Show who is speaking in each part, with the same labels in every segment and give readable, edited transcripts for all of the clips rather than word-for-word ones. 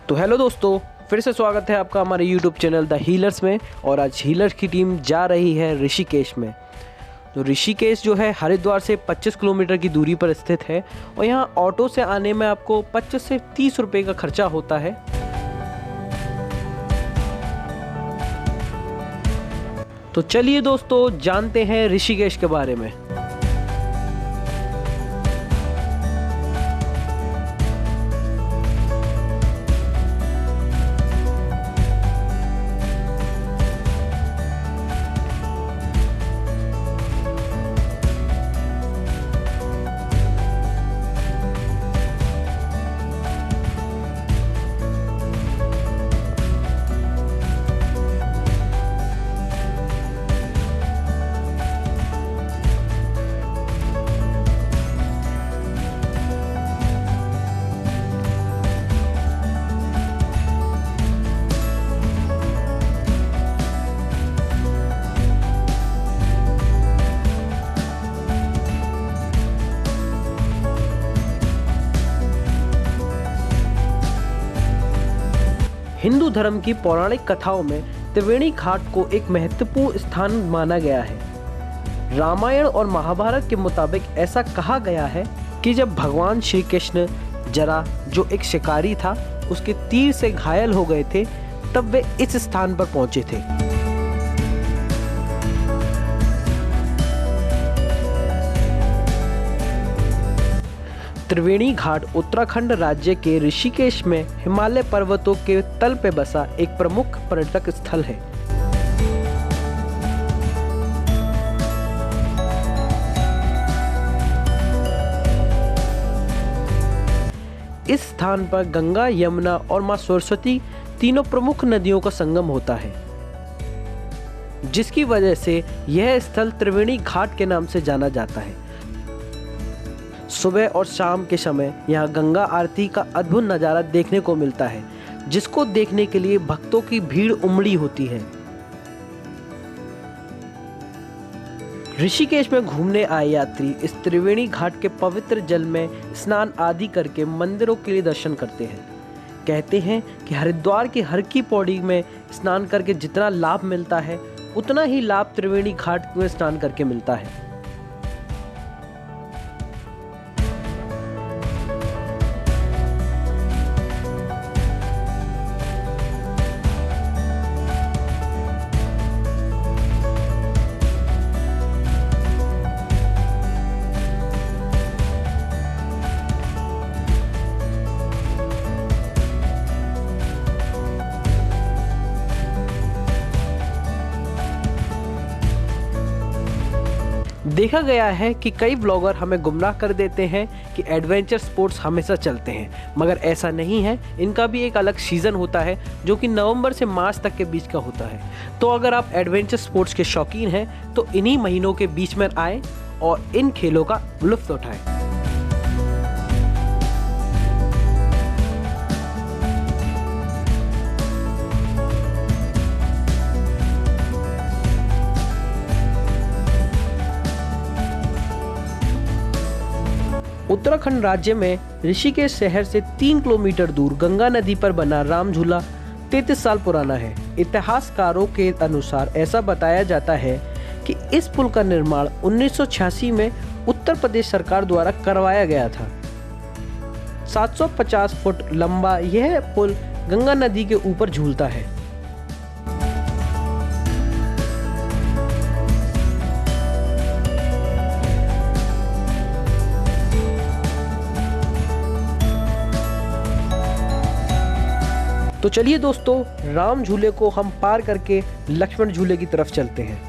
Speaker 1: तो हेलो दोस्तों, फिर से स्वागत है आपका हमारे YouTube चैनल द हीलर्स में। और आज हीलर्स की टीम जा रही है ऋषिकेश में। तो ऋषिकेश जो है हरिद्वार से 25 किलोमीटर की दूरी पर स्थित है और यहाँ ऑटो से आने में आपको 25 से 30 रुपये का खर्चा होता है। तो चलिए दोस्तों, जानते हैं ऋषिकेश के बारे में। हिंदू धर्म की पौराणिक कथाओं में त्रिवेणी घाट को एक महत्वपूर्ण स्थान माना गया है। रामायण और महाभारत के मुताबिक ऐसा कहा गया है कि जब भगवान श्री कृष्ण जरा जो एक शिकारी था उसके तीर से घायल हो गए थे, तब वे इस स्थान पर पहुंचे थे। त्रिवेणी घाट उत्तराखंड राज्य के ऋषिकेश में हिमालय पर्वतों के तल पे बसा एक प्रमुख पर्यटक स्थल है। इस स्थान पर गंगा, यमुना और मां सरस्वती तीनों प्रमुख नदियों का संगम होता है, जिसकी वजह से यह स्थल त्रिवेणी घाट के नाम से जाना जाता है। सुबह और शाम के समय यहाँ गंगा आरती का अद्भुत नज़ारा देखने को मिलता है, जिसको देखने के लिए भक्तों की भीड़ उमड़ी होती है। ऋषिकेश में घूमने आए यात्री इस त्रिवेणी घाट के पवित्र जल में स्नान आदि करके मंदिरों के लिए दर्शन करते हैं। कहते हैं कि हरिद्वार की हर की पौड़ी में स्नान करके जितना लाभ मिलता है, उतना ही लाभ त्रिवेणी घाट में स्नान करके मिलता है। देखा गया है कि कई ब्लॉगर हमें गुमराह कर देते हैं कि एडवेंचर स्पोर्ट्स हमेशा चलते हैं, मगर ऐसा नहीं है। इनका भी एक अलग सीज़न होता है जो कि नवंबर से मार्च तक के बीच का होता है। तो अगर आप एडवेंचर स्पोर्ट्स के शौकीन हैं तो इन्हीं महीनों के बीच में आएँ और इन खेलों का लुत्फ़ उठाएँ। उत्तराखंड राज्य में ऋषिकेश शहर से 3 किलोमीटर दूर गंगा नदी पर बना राम झूला 33 साल पुराना है। इतिहासकारों के अनुसार ऐसा बताया जाता है कि इस पुल का निर्माण 1986 में उत्तर प्रदेश सरकार द्वारा करवाया गया था। 750 फुट लंबा यह पुल गंगा नदी के ऊपर झूलता है। तो चलिए दोस्तों, राम झूले को हम पार करके लक्ष्मण झूले की तरफ चलते हैं।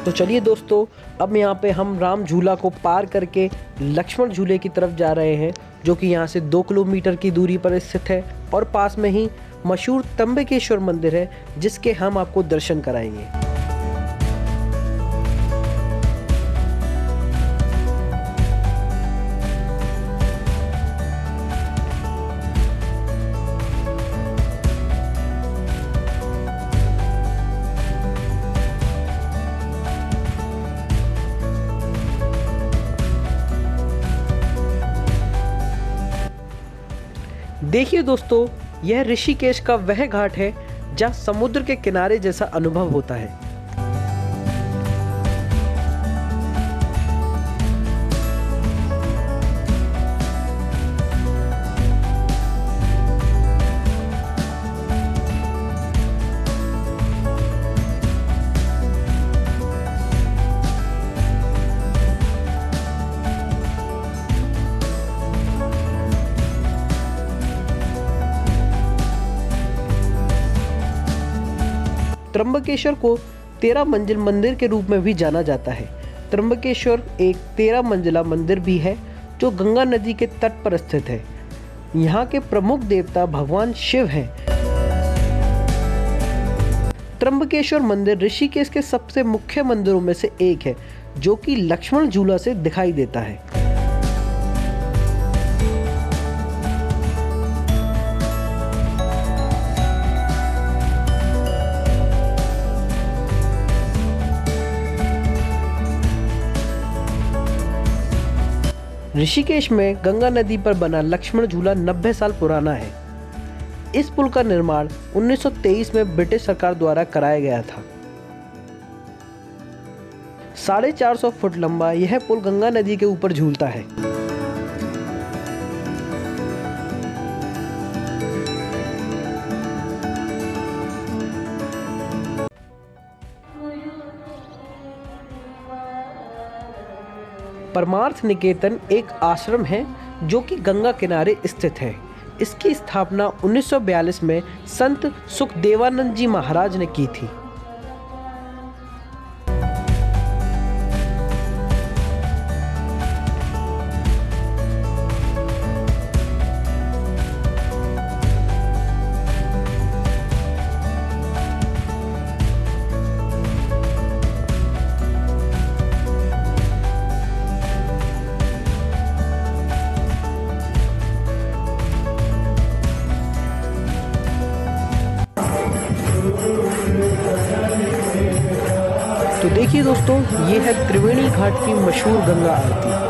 Speaker 1: तो चलिए दोस्तों, अब यहाँ पे हम राम झूला को पार करके लक्ष्मण झूले की तरफ जा रहे हैं, जो कि यहाँ से 2 किलोमीटर की दूरी पर स्थित है और पास में ही मशहूर त्र्यंबकेश्वर मंदिर है, जिसके हम आपको दर्शन कराएंगे। देखिए दोस्तों, यह ऋषिकेश का वह घाट है जहाँ समुद्र के किनारे जैसा अनुभव होता है। त्र्यंबकेश्वर को 13 मंजिल मंदिर के रूप में भी जाना जाता है। त्र्यंबकेश्वर एक 13 मंजिला मंदिर भी है जो गंगा नदी के तट पर स्थित है। यहाँ के प्रमुख देवता भगवान शिव हैं। त्र्यंबकेश्वर मंदिर ऋषिकेश के सबसे मुख्य मंदिरों में से एक है, जो कि लक्ष्मण झूला से दिखाई देता है। ऋषिकेश में गंगा नदी पर बना लक्ष्मण झूला 90 साल पुराना है। इस पुल का निर्माण 1923 में ब्रिटिश सरकार द्वारा कराया गया था। 450 फुट लंबा यह पुल गंगा नदी के ऊपर झूलता है। परमार्थ निकेतन एक आश्रम है जो कि गंगा किनारे स्थित है। इसकी स्थापना 1942 में संत सुखदेवानंद जी महाराज ने की थी। तो देखिए दोस्तों, ये है त्रिवेणी घाट की मशहूर गंगा आरती।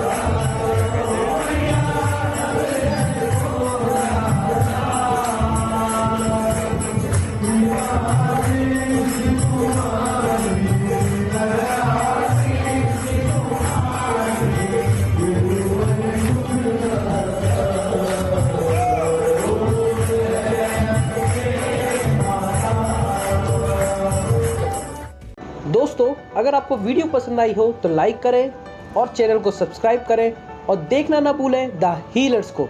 Speaker 1: दोस्तों, अगर आपको वीडियो पसंद आई हो तो लाइक करें और चैनल को सब्सक्राइब करें और देखना ना भूलें द हीलर्स को।